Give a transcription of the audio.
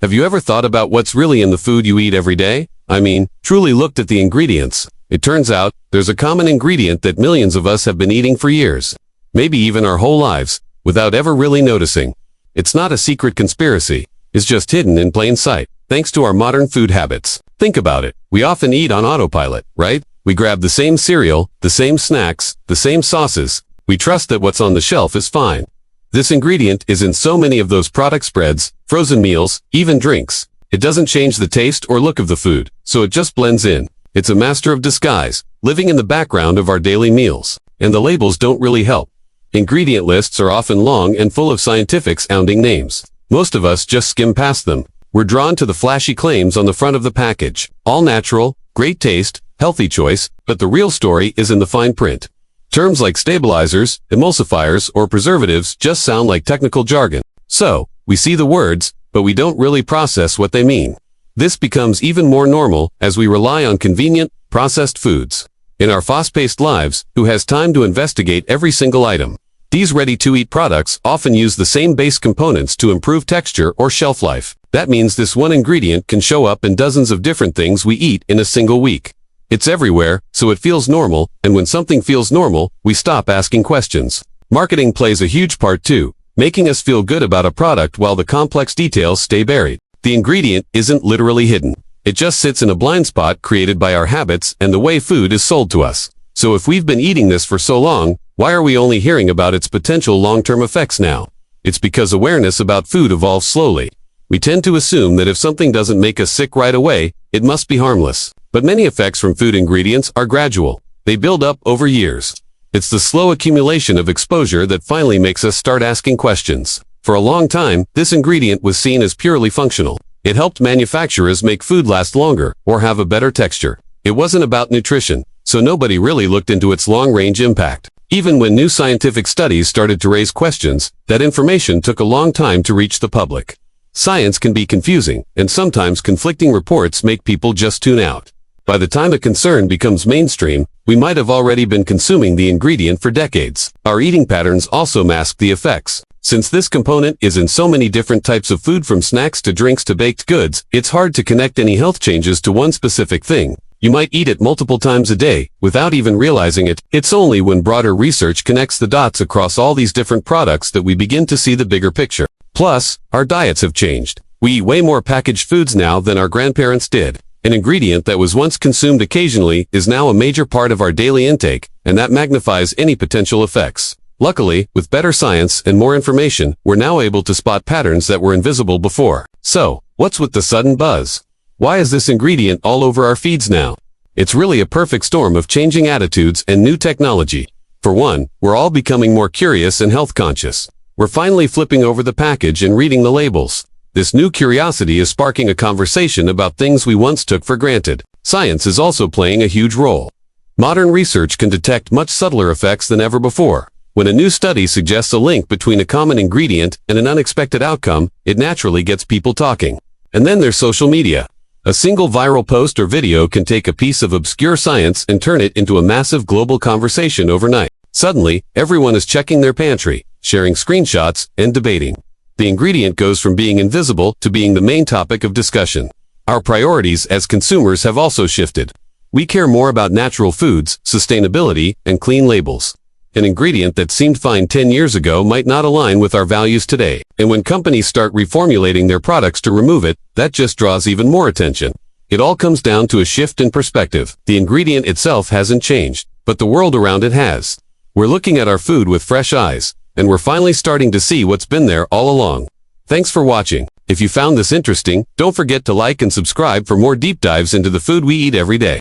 Have you ever thought about what's really in the food you eat every day? I mean, truly looked at the ingredients. It turns out, there's a common ingredient that millions of us have been eating for years, maybe even our whole lives, without ever really noticing. It's not a secret conspiracy. It's just hidden in plain sight, thanks to our modern food habits. Think about it. We often eat on autopilot, right? We grab the same cereal, the same snacks, the same sauces. We trust that what's on the shelf is fine. This ingredient is in so many of those product spreads, frozen meals, even drinks. It doesn't change the taste or look of the food, so it just blends in. It's a master of disguise, living in the background of our daily meals. And the labels don't really help. Ingredient lists are often long and full of scientific-sounding names. Most of us just skim past them. We're drawn to the flashy claims on the front of the package. All natural, great taste, healthy choice, but the real story is in the fine print. Terms like stabilizers, emulsifiers, or preservatives just sound like technical jargon. So, we see the words, but we don't really process what they mean. This becomes even more normal as we rely on convenient, processed foods. In our fast-paced lives, who has time to investigate every single item? These ready-to-eat products often use the same base components to improve texture or shelf life. That means this one ingredient can show up in dozens of different things we eat in a single week. It's everywhere, so it feels normal, and when something feels normal, we stop asking questions. Marketing plays a huge part too, making us feel good about a product while the complex details stay buried. The ingredient isn't literally hidden. It just sits in a blind spot created by our habits and the way food is sold to us. So if we've been eating this for so long, why are we only hearing about its potential long-term effects now? It's because awareness about food evolves slowly. We tend to assume that if something doesn't make us sick right away, it must be harmless. But many effects from food ingredients are gradual. They build up over years. It's the slow accumulation of exposure that finally makes us start asking questions. For a long time, this ingredient was seen as purely functional. It helped manufacturers make food last longer or have a better texture. It wasn't about nutrition, so nobody really looked into its long-range impact. Even when new scientific studies started to raise questions, that information took a long time to reach the public. Science can be confusing, and sometimes conflicting reports make people just tune out. By the time a concern becomes mainstream, we might have already been consuming the ingredient for decades. Our eating patterns also mask the effects. Since this component is in so many different types of food, from snacks to drinks to baked goods, it's hard to connect any health changes to one specific thing. You might eat it multiple times a day, without even realizing it. It's only when broader research connects the dots across all these different products that we begin to see the bigger picture. Plus, our diets have changed. We eat way more packaged foods now than our grandparents did. An ingredient that was once consumed occasionally is now a major part of our daily intake, and that magnifies any potential effects. Luckily, with better science and more information, we're now able to spot patterns that were invisible before. So, what's with the sudden buzz? Why is this ingredient all over our feeds now? It's really a perfect storm of changing attitudes and new technology. For one, we're all becoming more curious and health conscious. We're finally flipping over the package and reading the labels. This new curiosity is sparking a conversation about things we once took for granted. Science is also playing a huge role. Modern research can detect much subtler effects than ever before. When a new study suggests a link between a common ingredient and an unexpected outcome, it naturally gets people talking. And then there's social media. A single viral post or video can take a piece of obscure science and turn it into a massive global conversation overnight. Suddenly, everyone is checking their pantry, sharing screenshots, and debating. The ingredient goes from being invisible to being the main topic of discussion. Our priorities as consumers have also shifted. We care more about natural foods, sustainability, and clean labels. An ingredient that seemed fine 10 years ago might not align with our values today. And when companies start reformulating their products to remove it, that just draws even more attention. It all comes down to a shift in perspective. The ingredient itself hasn't changed, but the world around it has. We're looking at our food with fresh eyes, and we're finally starting to see what's been there all along. Thanks for watching. If you found this interesting, don't forget to like and subscribe for more deep dives into the food we eat every day.